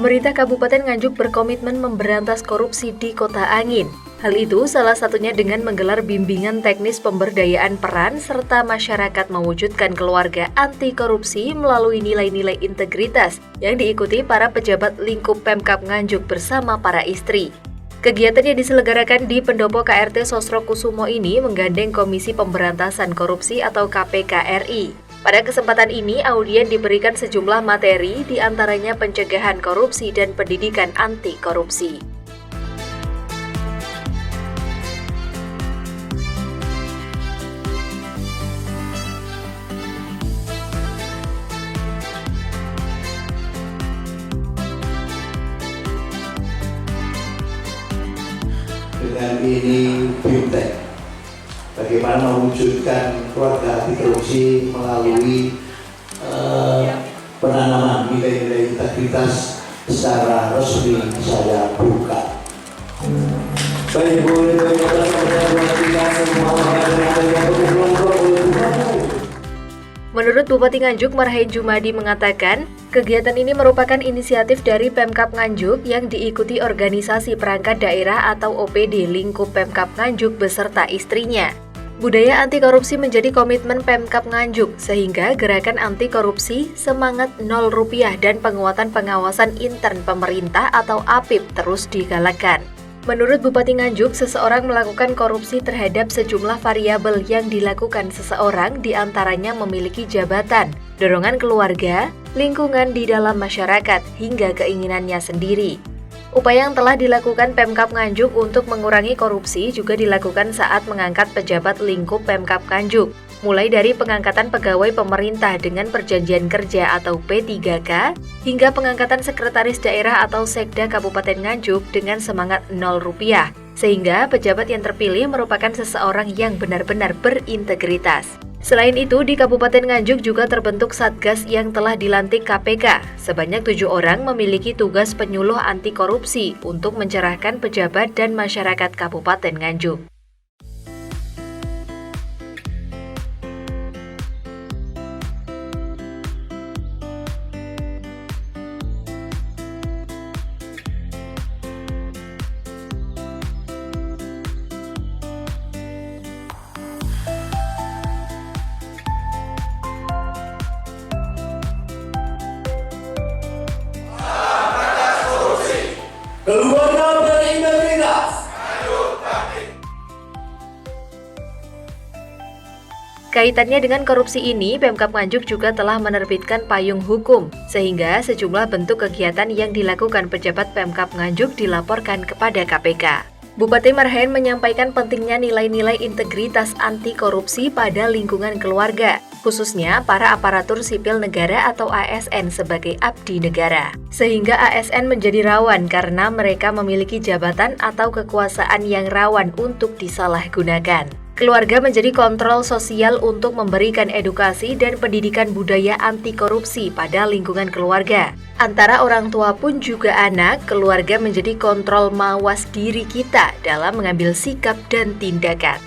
Pemerintah Kabupaten Nganjuk berkomitmen memberantas korupsi di Kota Angin. Hal itu salah satunya dengan menggelar bimbingan teknis pemberdayaan peran serta masyarakat mewujudkan keluarga anti korupsi melalui nilai-nilai integritas yang diikuti para pejabat lingkup Pemkab Nganjuk bersama para istri. Kegiatan yang diselenggarakan di Pendopo KRT Sosro Kusumo ini menggandeng Komisi Pemberantasan Korupsi atau KPK RI. Pada kesempatan ini, audien diberikan sejumlah materi, diantaranya pencegahan korupsi dan pendidikan anti korupsi. Dengan ini BIMTEK, bagaimana mewujudkan keluarga anti korupsi melalui penanaman nilai-nilai integritas secara resmi saya buka. Baik, boleh kita semua Menurut Bupati Nganjuk Marhain Jumadi mengatakan, kegiatan ini merupakan inisiatif dari Pemkab Nganjuk yang diikuti organisasi perangkat daerah atau OPD lingkup Pemkab Nganjuk beserta istrinya. Budaya anti korupsi menjadi komitmen Pemkab Nganjuk, sehingga gerakan anti korupsi, semangat Rp0 dan penguatan pengawasan intern pemerintah atau APIP terus digalakkan. Menurut Bupati Nganjuk, seseorang melakukan korupsi terhadap sejumlah variabel yang dilakukan seseorang, diantaranya memiliki jabatan, dorongan keluarga, lingkungan di dalam masyarakat, hingga keinginannya sendiri. Upaya yang telah dilakukan Pemkab Nganjuk untuk mengurangi korupsi juga dilakukan saat mengangkat pejabat lingkup Pemkab Nganjuk, mulai dari pengangkatan pegawai pemerintah dengan perjanjian kerja atau P3K, hingga pengangkatan sekretaris daerah atau Sekda Kabupaten Nganjuk dengan semangat Rp0, sehingga pejabat yang terpilih merupakan seseorang yang benar-benar berintegritas. Selain itu, di Kabupaten Nganjuk juga terbentuk Satgas yang telah dilantik KPK. Sebanyak 7 orang memiliki tugas penyuluh anti korupsi untuk mencerahkan pejabat dan masyarakat Kabupaten Nganjuk. keluarga berintegritas. Kaitannya dengan korupsi ini, Pemkab Nganjuk juga telah menerbitkan payung hukum, sehingga sejumlah bentuk kegiatan yang dilakukan pejabat Pemkab Nganjuk dilaporkan kepada KPK. Bupati Marhain menyampaikan pentingnya nilai-nilai integritas anti korupsi pada lingkungan keluarga, khususnya para aparatur sipil negara atau ASN sebagai abdi negara. Sehingga ASN menjadi rawan karena mereka memiliki jabatan atau kekuasaan yang rawan untuk disalahgunakan. Keluarga menjadi kontrol sosial untuk memberikan edukasi dan pendidikan budaya anti korupsi pada lingkungan keluarga. Antara orang tua pun juga anak, keluarga menjadi kontrol mawas diri kita dalam mengambil sikap dan tindakan.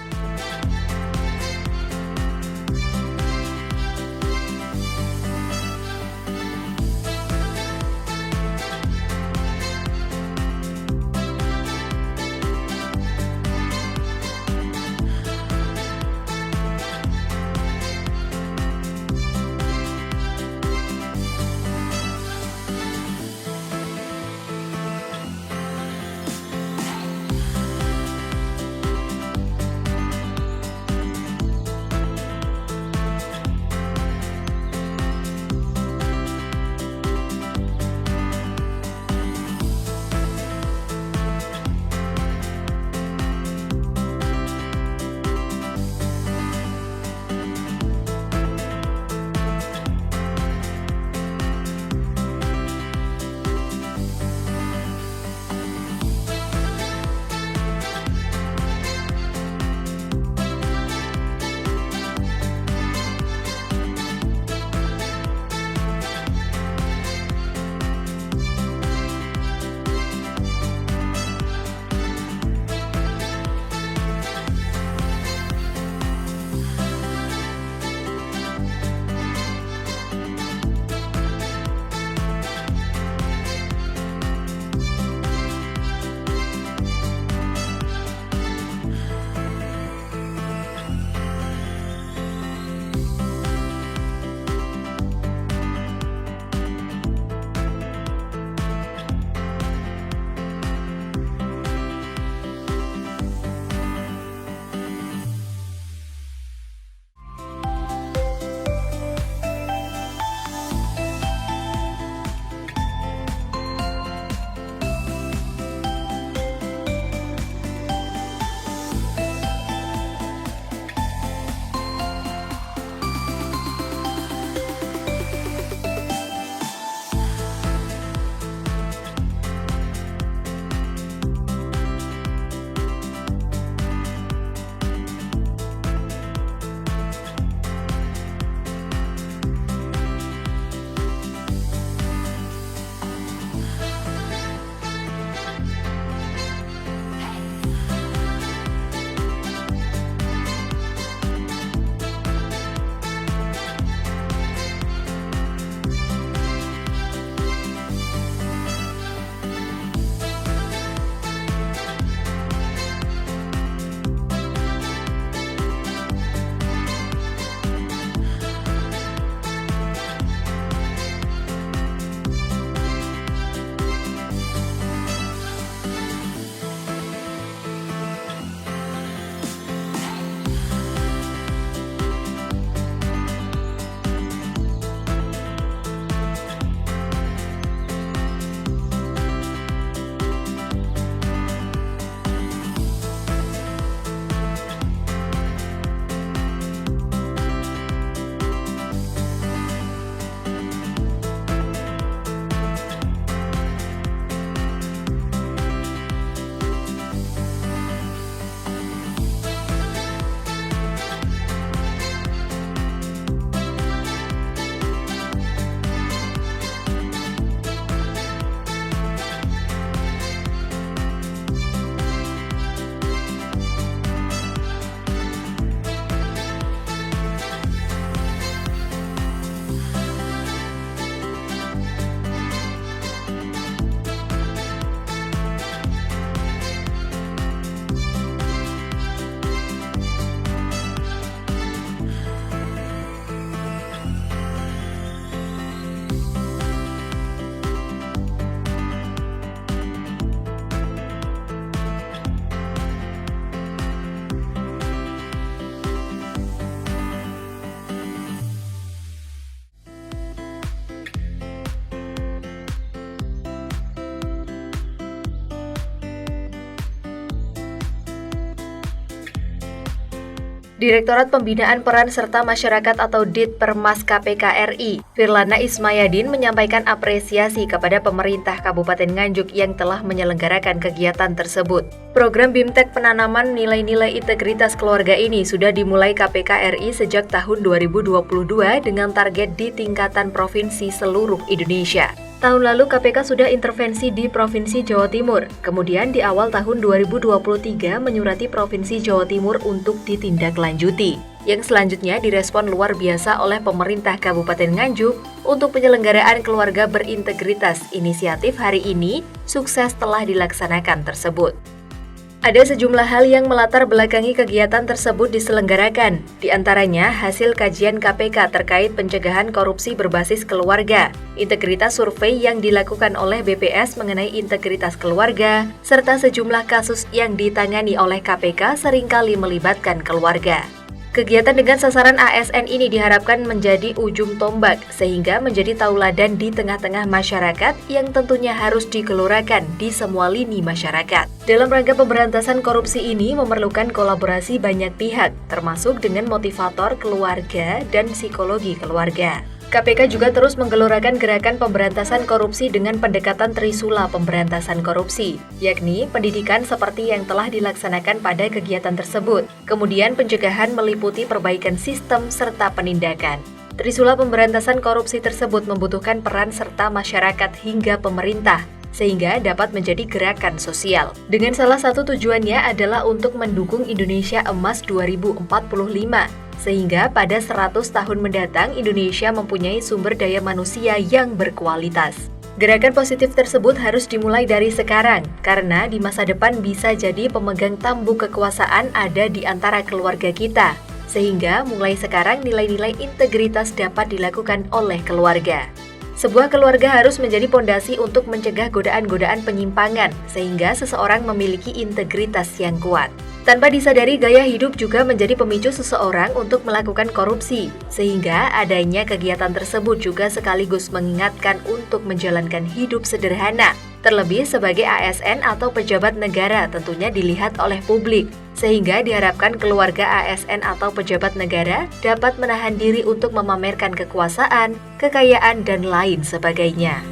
Direktorat Pembinaan Peran Serta Masyarakat atau Ditpermas KPK RI, Firlana Ismayadin menyampaikan apresiasi kepada pemerintah Kabupaten Nganjuk yang telah menyelenggarakan kegiatan tersebut. Program BIMTEK penanaman nilai-nilai integritas keluarga ini sudah dimulai KPK RI sejak tahun 2022 dengan target di tingkatan provinsi seluruh Indonesia. Tahun lalu KPK sudah intervensi di Provinsi Jawa Timur, kemudian di awal tahun 2023 menyurati Provinsi Jawa Timur untuk ditindaklanjuti. Yang selanjutnya direspon luar biasa oleh pemerintah Kabupaten Nganjuk untuk penyelenggaraan keluarga berintegritas. Inisiatif hari ini sukses telah dilaksanakan tersebut. Ada sejumlah hal yang melatar belakangi kegiatan tersebut diselenggarakan, di antaranya hasil kajian KPK terkait pencegahan korupsi berbasis keluarga, integritas survei yang dilakukan oleh BPS mengenai integritas keluarga, serta sejumlah kasus yang ditangani oleh KPK seringkali melibatkan keluarga. Kegiatan dengan sasaran ASN ini diharapkan menjadi ujung tombak sehingga menjadi tauladan di tengah-tengah masyarakat yang tentunya harus digelurakan di semua lini masyarakat. Dalam rangka pemberantasan korupsi ini memerlukan kolaborasi banyak pihak, termasuk dengan motivator keluarga dan psikologi keluarga. KPK juga terus menggelorakan gerakan pemberantasan korupsi dengan pendekatan Trisula pemberantasan korupsi, yakni pendidikan seperti yang telah dilaksanakan pada kegiatan tersebut. Kemudian pencegahan meliputi perbaikan sistem serta penindakan. Trisula pemberantasan korupsi tersebut membutuhkan peran serta masyarakat hingga pemerintah, sehingga dapat menjadi gerakan sosial. Dengan salah satu tujuannya adalah untuk mendukung Indonesia Emas 2045, sehingga pada 100 tahun mendatang Indonesia mempunyai sumber daya manusia yang berkualitas. Gerakan positif tersebut harus dimulai dari sekarang, karena di masa depan bisa jadi pemegang tampuk kekuasaan ada di antara keluarga kita, sehingga mulai sekarang nilai-nilai integritas dapat dilakukan oleh keluarga. Sebuah keluarga harus menjadi pondasi untuk mencegah godaan-godaan penyimpangan, sehingga seseorang memiliki integritas yang kuat. Tanpa disadari, gaya hidup juga menjadi pemicu seseorang untuk melakukan korupsi, sehingga adanya kegiatan tersebut juga sekaligus mengingatkan untuk menjalankan hidup sederhana. Terlebih sebagai ASN atau pejabat negara tentunya dilihat oleh publik, sehingga diharapkan keluarga ASN atau pejabat negara dapat menahan diri untuk memamerkan kekuasaan, kekayaan, dan lain sebagainya.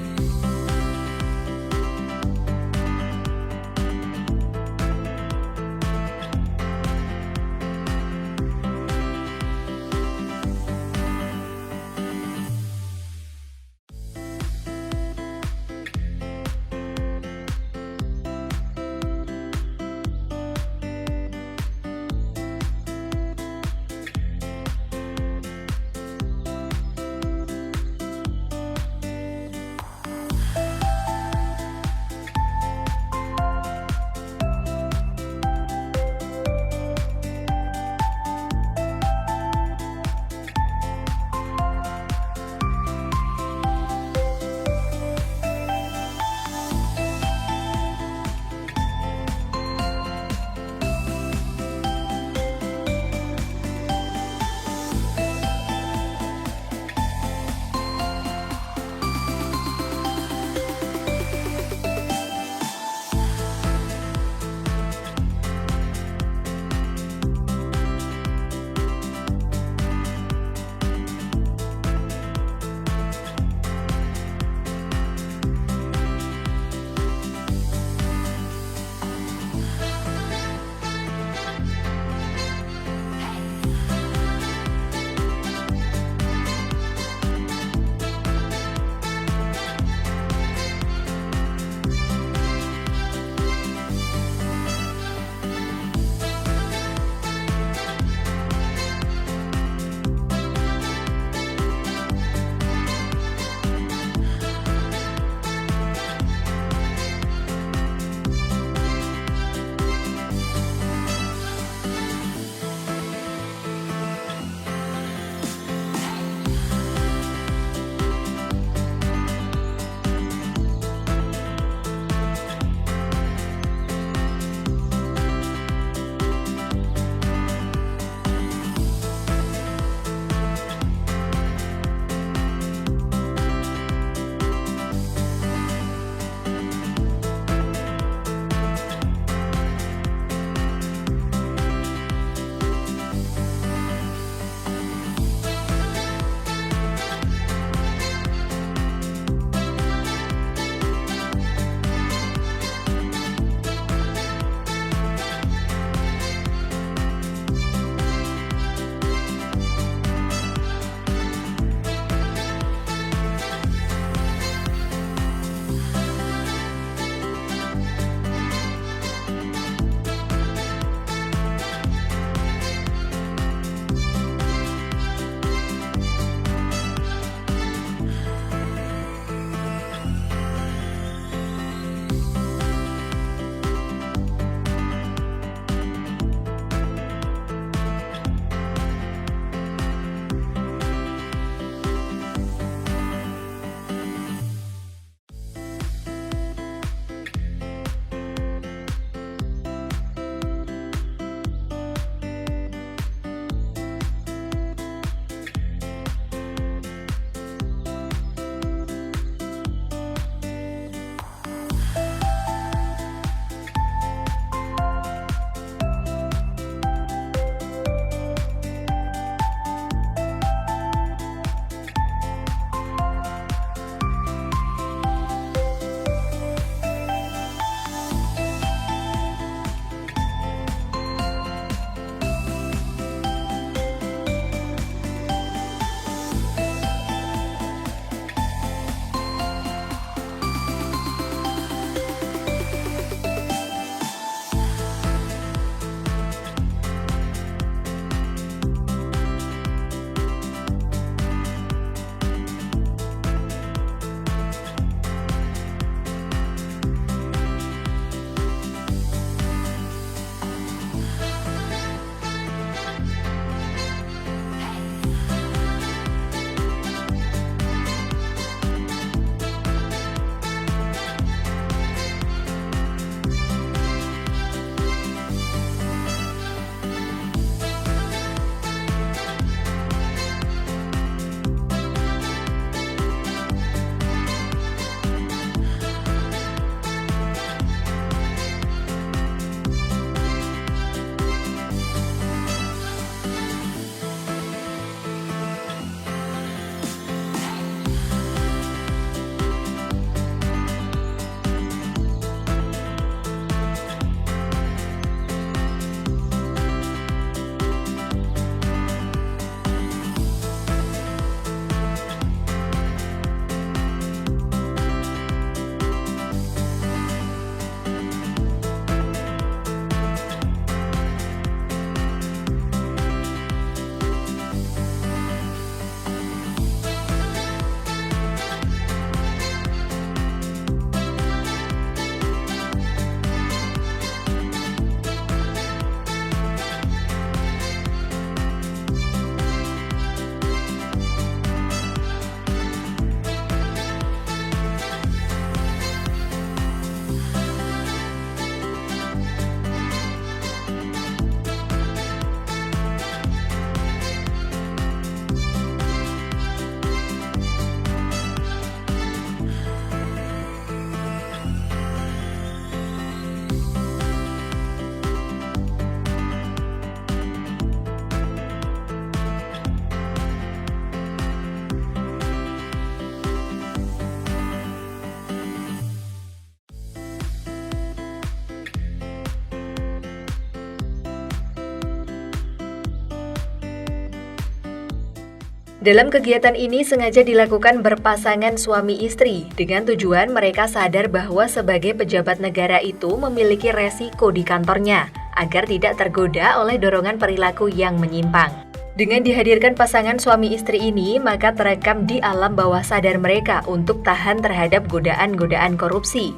Dalam kegiatan ini sengaja dilakukan berpasangan suami istri dengan tujuan mereka sadar bahwa sebagai pejabat negara itu memiliki resiko di kantornya agar tidak tergoda oleh dorongan perilaku yang menyimpang. Dengan dihadirkan pasangan suami istri ini, maka terekam di alam bawah sadar mereka untuk tahan terhadap godaan-godaan korupsi.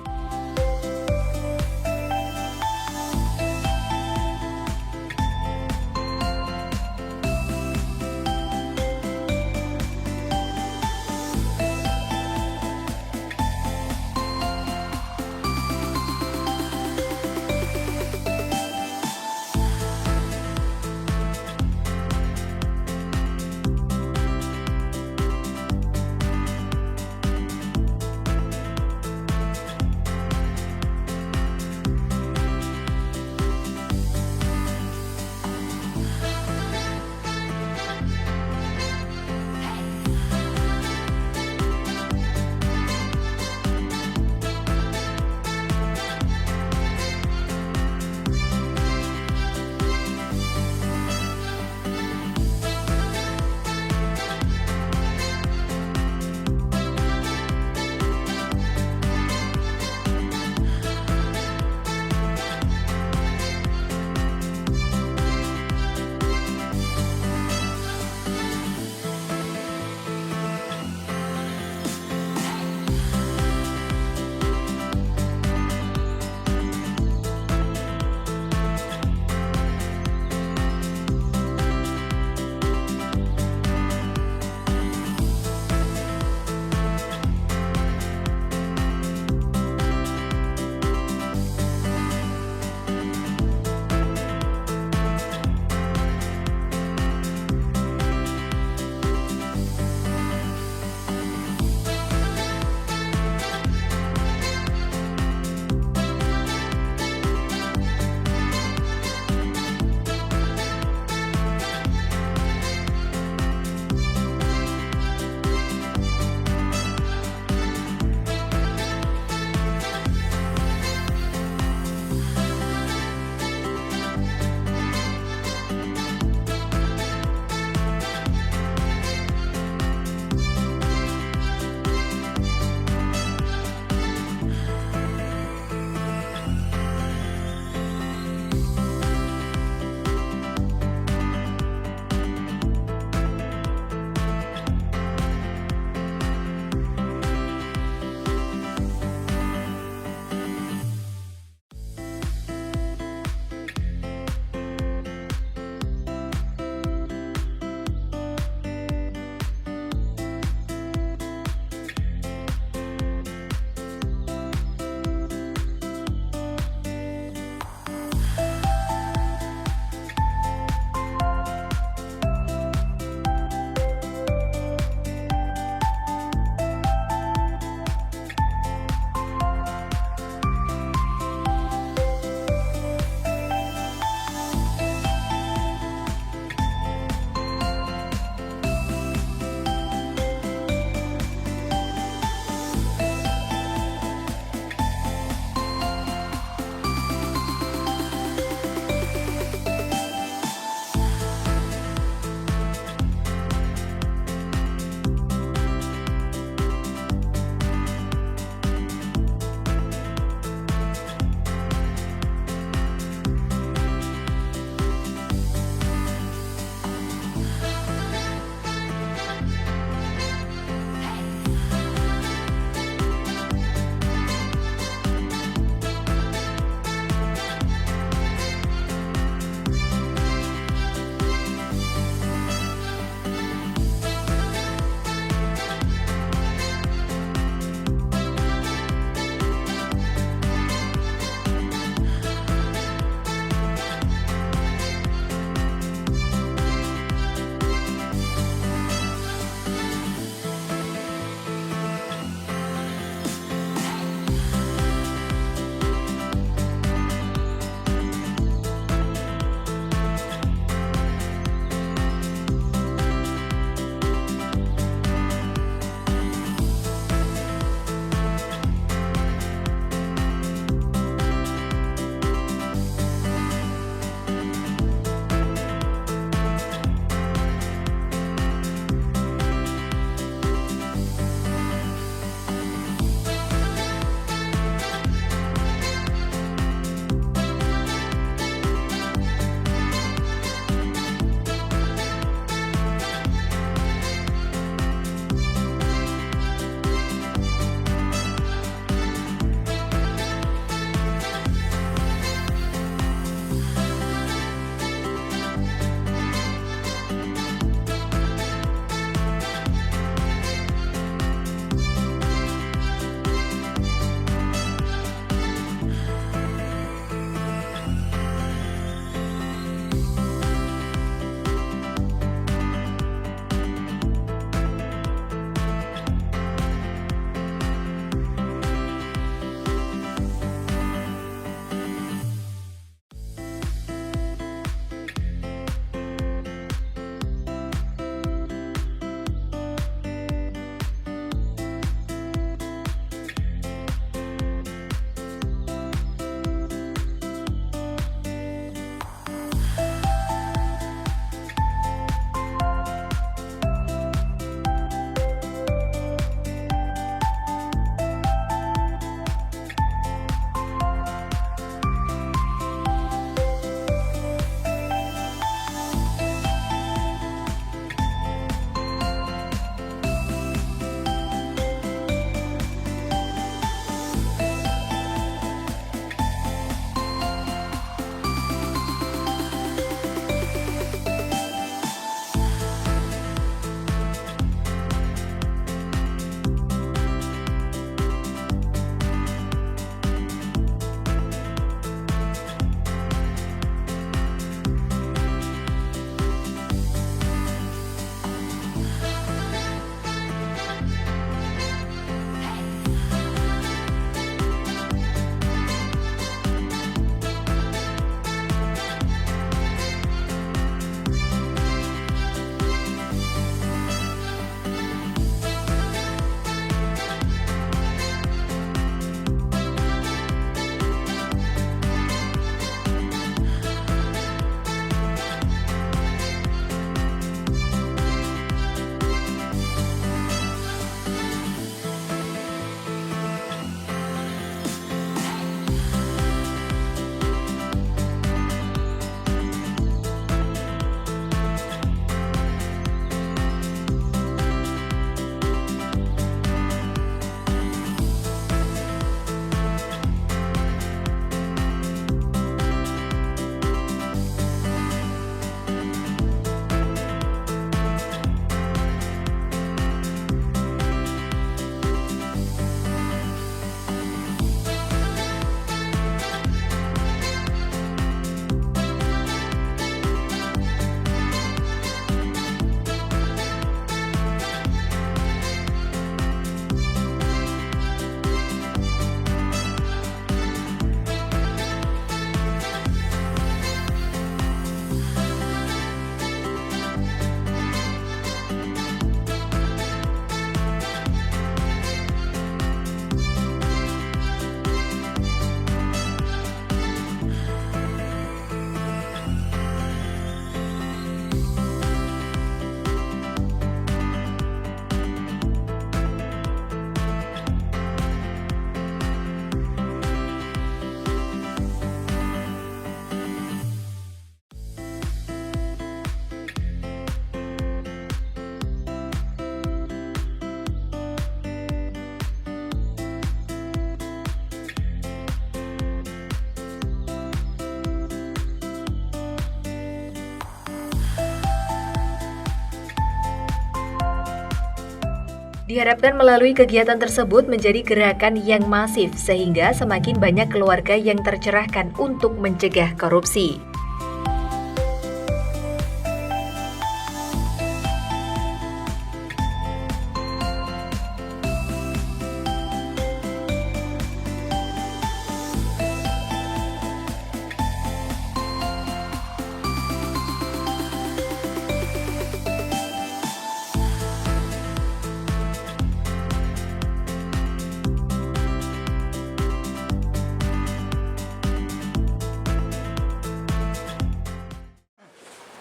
Diharapkan melalui kegiatan tersebut menjadi gerakan yang masif sehingga semakin banyak keluarga yang tercerahkan untuk mencegah korupsi.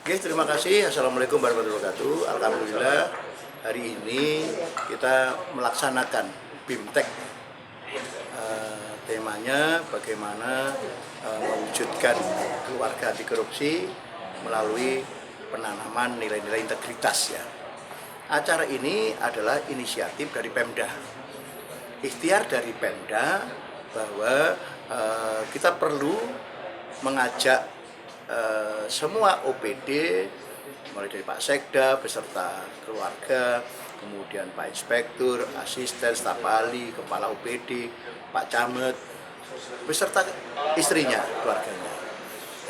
Oke, terima kasih. Assalamualaikum warahmatullahi wabarakatuh. Alhamdulillah hari ini kita melaksanakan BIMTEK. Temanya bagaimana mewujudkan keluarga anti korupsi melalui penanaman nilai-nilai integritas ya. Acara ini adalah inisiatif dari Pemda. Ikhtiar dari Pemda bahwa kita perlu mengajak semua OPD mulai dari Pak Sekda beserta keluarga, kemudian Pak Inspektur, asisten, staf ahli, kepala OPD, Pak Camat beserta istrinya, keluarganya.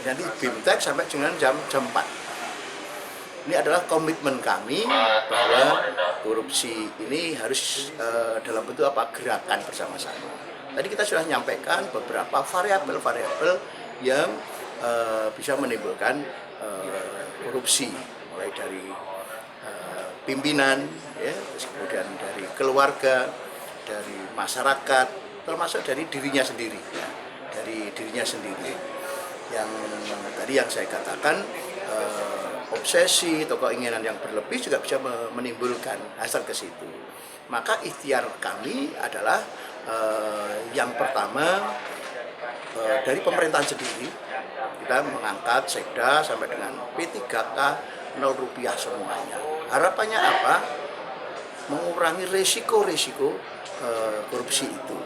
Dan nanti BIMTEK sampai dengan jam 4. Ini adalah komitmen kami bahwa korupsi ini harus dalam bentuk gerakan bersama-sama. Tadi kita sudah menyampaikan beberapa variabel-variabel yang bisa menimbulkan korupsi, mulai dari pimpinan, ya, kemudian dari keluarga, dari masyarakat, termasuk dari dirinya sendiri, ya, dari dirinya sendiri. Yang tadi yang saya katakan obsesi atau keinginan yang berlebih juga bisa menimbulkan hasil ke situ. Maka ikhtiar kami adalah yang pertama dari pemerintahan sendiri. Kita mengangkat Sekda sampai dengan P3K 0 rupiah semuanya. Harapannya apa? Mengurangi resiko-resiko korupsi itu.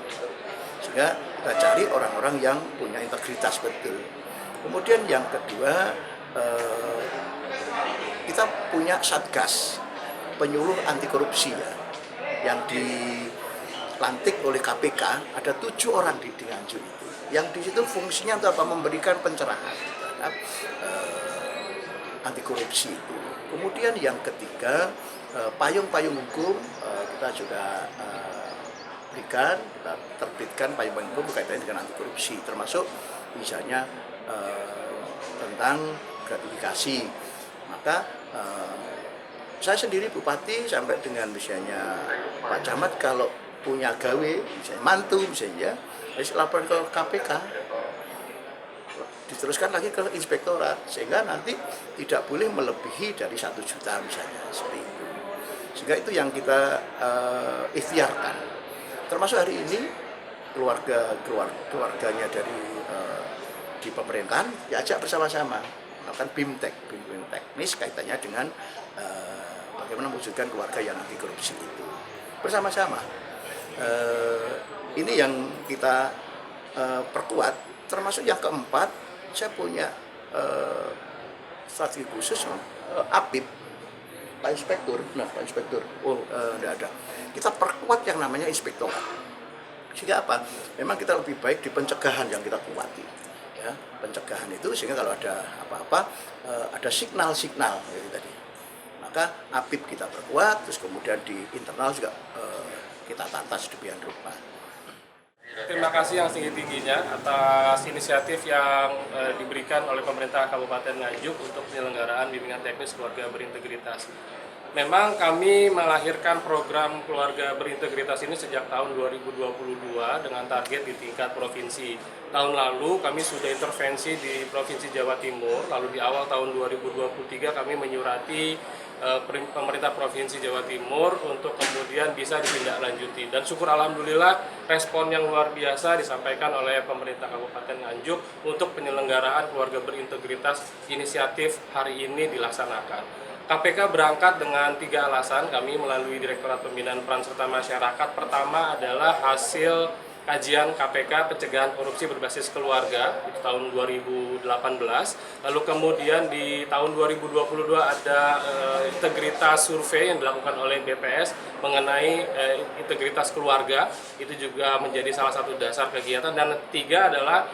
Sehingga kita cari orang-orang yang punya integritas betul. Kemudian yang kedua, kita punya Satgas penyuluh anti korupsi ya, yang dilantik oleh KPK. Ada 7 orang di Nganjuk itu. Yang di situ fungsinya untuk apa? Memberikan pencerahan terhadap anti korupsi itu. Kemudian yang ketiga, payung-payung hukum kita sudah berikan, kita terbitkan payung-payung hukum berkaitan dengan anti korupsi, termasuk misalnya tentang gratifikasi. Maka saya sendiri Bupati sampai dengan misalnya Pak Camat kalau punya gawe, misalnya mantu misalnya, harus lapor ke KPK, diteruskan lagi ke inspektorat, sehingga nanti tidak boleh melebihi dari 1 juta misalnya, seperti itu. Sehingga itu yang kita ikhtiarkan. Termasuk hari ini keluarganya dari di pemerintahan diajak bersama-sama melakukan BIMTEK. Ini kaitannya dengan bagaimana mewujudkan keluarga yang anti korupsi itu bersama-sama. Ini yang kita perkuat. Termasuk yang keempat, saya punya strategi khusus APIP, Pak Inspektur. Nah, Pak Inspektur, tidak ada. Kita perkuat yang namanya inspektorat. Sehingga apa? Memang kita lebih baik di pencegahan yang kita kuati. Ya, pencegahan itu sehingga kalau ada apa-apa, ada signal-signal gitu tadi. Maka APIP kita perkuat, terus kemudian di internal juga kita tata sedemikian rupa. Terima kasih yang setinggi-tingginya atas inisiatif yang diberikan oleh pemerintah Kabupaten Nganjuk untuk penyelenggaraan bimbingan teknis keluarga berintegritas. Memang kami melahirkan program keluarga berintegritas ini sejak tahun 2022 dengan target di tingkat provinsi. Tahun lalu kami sudah intervensi di Provinsi Jawa Timur, lalu di awal tahun 2023 kami menyurati pemerintah Provinsi Jawa Timur untuk kemudian bisa ditindaklanjuti. Dan syukur alhamdulillah respon yang luar biasa disampaikan oleh pemerintah Kabupaten Nganjuk untuk penyelenggaraan keluarga berintegritas inisiatif hari ini dilaksanakan. KPK berangkat dengan 3 alasan kami melalui Direktorat Pembinaan Peran Serta Masyarakat. Pertama adalah hasil kajian KPK pencegahan korupsi berbasis keluarga itu tahun 2018. Lalu kemudian di tahun 2022 ada integritas survei yang dilakukan oleh BPS mengenai integritas keluarga, itu juga menjadi salah satu dasar kegiatan. Dan ketiga adalah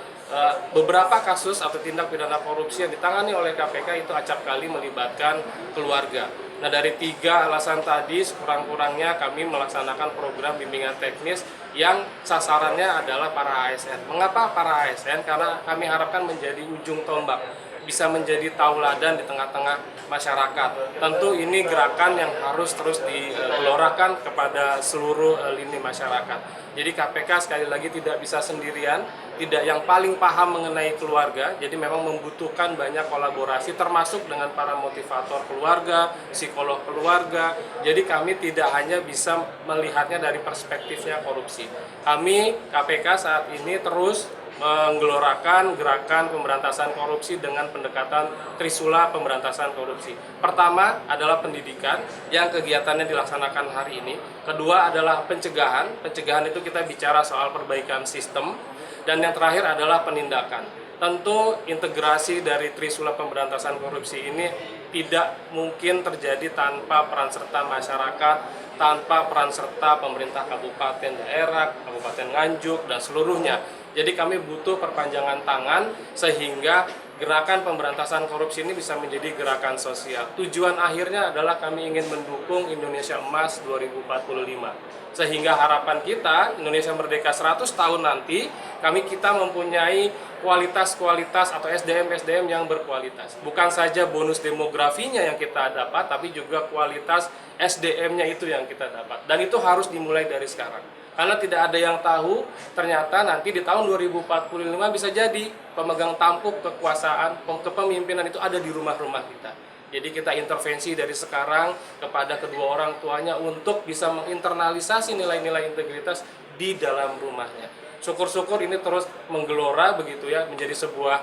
beberapa kasus atau tindak pidana korupsi yang ditangani oleh KPK itu acap kali melibatkan keluarga. Nah, dari 3 alasan tadi sekurang-kurangnya kami melaksanakan program bimbingan teknis yang sasarannya adalah para ASN. Mengapa para ASN? Karena kami harapkan menjadi ujung tombak, bisa menjadi tauladan di tengah-tengah masyarakat. Tentu ini gerakan yang harus terus digelorakan kepada seluruh lini masyarakat. Jadi KPK sekali lagi tidak bisa sendirian, tidak yang paling paham mengenai keluarga, jadi memang membutuhkan banyak kolaborasi termasuk dengan para motivator keluarga, psikolog keluarga. Jadi kami tidak hanya bisa melihatnya dari perspektifnya korupsi. Kami KPK saat ini terus menggelorakan gerakan pemberantasan korupsi dengan pendekatan Trisula pemberantasan korupsi. Pertama adalah pendidikan yang kegiatannya dilaksanakan hari ini. Kedua adalah pencegahan. Pencegahan itu kita bicara soal perbaikan sistem. Dan yang terakhir adalah penindakan. Tentu integrasi dari Trisula pemberantasan korupsi ini tidak mungkin terjadi tanpa peran serta masyarakat, tanpa peran serta pemerintah kabupaten daerah, Kabupaten Nganjuk, dan seluruhnya. Jadi kami butuh perpanjangan tangan sehingga gerakan pemberantasan korupsi ini bisa menjadi gerakan sosial. Tujuan akhirnya adalah kami ingin mendukung Indonesia Emas 2045. Sehingga harapan kita Indonesia Merdeka 100 tahun nanti kita mempunyai kualitas-kualitas atau SDM-SDM yang berkualitas. Bukan saja bonus demografinya yang kita dapat, tapi juga kualitas SDM-nya itu yang kita dapat. Dan itu harus dimulai dari sekarang. Karena tidak ada yang tahu, ternyata nanti di tahun 2045 bisa jadi pemegang tampuk kekuasaan, kepemimpinan itu ada di rumah-rumah kita. Jadi kita intervensi dari sekarang kepada kedua orang tuanya untuk bisa menginternalisasi nilai-nilai integritas di dalam rumahnya. Syukur-syukur ini terus menggelora begitu ya, menjadi sebuah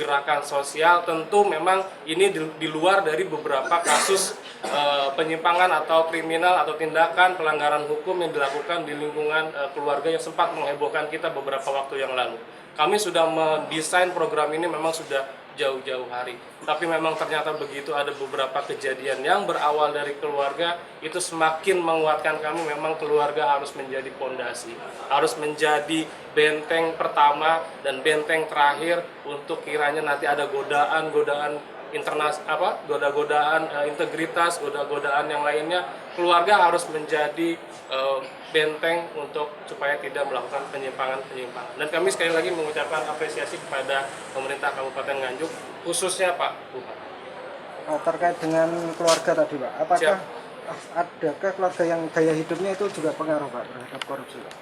gerakan sosial. Tentu memang ini di luar dari beberapa kasus penyimpangan atau kriminal atau tindakan pelanggaran hukum yang dilakukan di lingkungan keluarga yang sempat menghebohkan kita beberapa waktu yang lalu. Kami sudah mendesain program ini memang sudah jauh-jauh hari. Tapi memang ternyata begitu ada beberapa kejadian yang berawal dari keluarga, itu semakin menguatkan kami memang keluarga harus menjadi fondasi, harus menjadi benteng pertama dan benteng terakhir untuk kiranya nanti ada godaan-godaan goda-godaan integritas, goda-godaan yang lainnya, keluarga harus menjadi benteng untuk supaya tidak melakukan penyimpangan-penyimpangan. Dan kami sekali lagi mengucapkan apresiasi kepada pemerintah Kabupaten Nganjuk, khususnya Pak Bupati. Terkait dengan keluarga tadi Pak, apakah adakah keluarga yang gaya hidupnya itu juga pengaruh Pak terhadap korupsi Pak?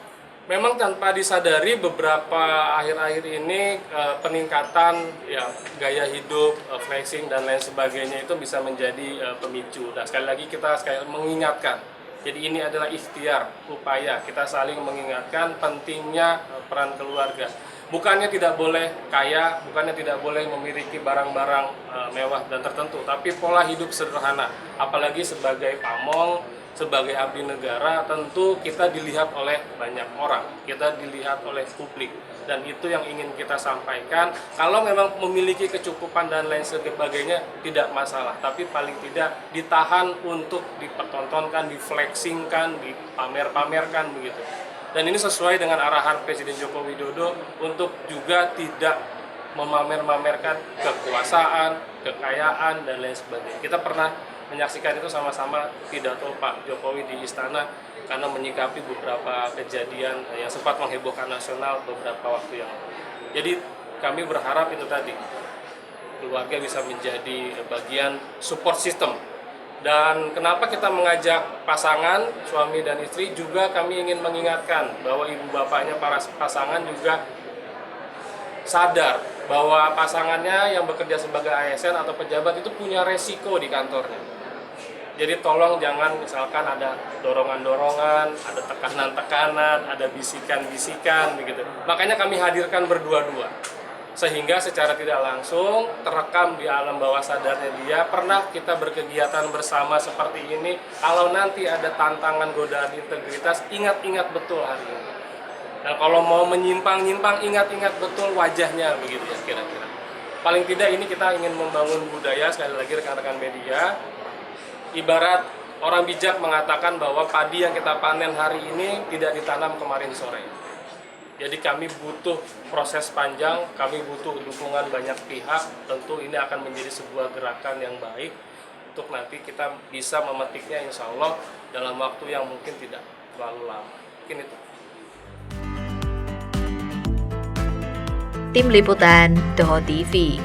Memang tanpa disadari beberapa akhir-akhir ini peningkatan ya gaya hidup, flexing dan lain sebagainya itu bisa menjadi pemicu. Dan sekali lagi kita mengingatkan. Jadi ini adalah ikhtiar, upaya kita saling mengingatkan pentingnya peran keluarga. Bukannya tidak boleh kaya, bukannya tidak boleh memiliki barang-barang mewah dan tertentu, tapi pola hidup sederhana. Apalagi sebagai pamong, sebagai abdi negara, tentu kita dilihat oleh banyak orang, kita dilihat oleh publik, dan itu yang ingin kita sampaikan. Kalau memang memiliki kecukupan dan lain sebagainya tidak masalah, tapi paling tidak ditahan untuk dipertontonkan, diflexingkan, dipamer-pamerkan begitu. Dan ini sesuai dengan arahan Presiden Joko Widodo untuk juga tidak memamer-mamerkan kekuasaan, kekayaan dan lain sebagainya. Kita pernah menyaksikan itu sama-sama pidato Pak Jokowi di istana karena menyikapi beberapa kejadian yang sempat menghebohkan nasional beberapa waktu yang lalu. Jadi kami berharap itu tadi keluarga bisa menjadi bagian support system. Dan kenapa kita mengajak pasangan suami dan istri juga kami ingin mengingatkan bahwa ibu bapaknya para pasangan juga sadar bahwa pasangannya yang bekerja sebagai ASN atau pejabat itu punya resiko di kantornya. Jadi tolong jangan misalkan ada dorongan-dorongan, ada tekanan-tekanan, ada bisikan-bisikan begitu. Makanya kami hadirkan berdua-dua. Sehingga secara tidak langsung terekam di alam bawah sadarnya dia, pernah kita berkegiatan bersama seperti ini, kalau nanti ada tantangan godaan integritas, ingat-ingat betul hari ini. Nah, kalau mau menyimpang-nyimpang, ingat-ingat betul wajahnya begitu ya kira-kira. Paling tidak ini kita ingin membangun budaya, sekali lagi rekan-rekan media, ibarat orang bijak mengatakan bahwa padi yang kita panen hari ini tidak ditanam kemarin sore. Jadi kami butuh proses panjang, kami butuh dukungan banyak pihak, tentu ini akan menjadi sebuah gerakan yang baik untuk nanti kita bisa memetiknya insya Allah dalam waktu yang mungkin tidak terlalu lama. Mungkin itu. Tim Liputan, Doho TV.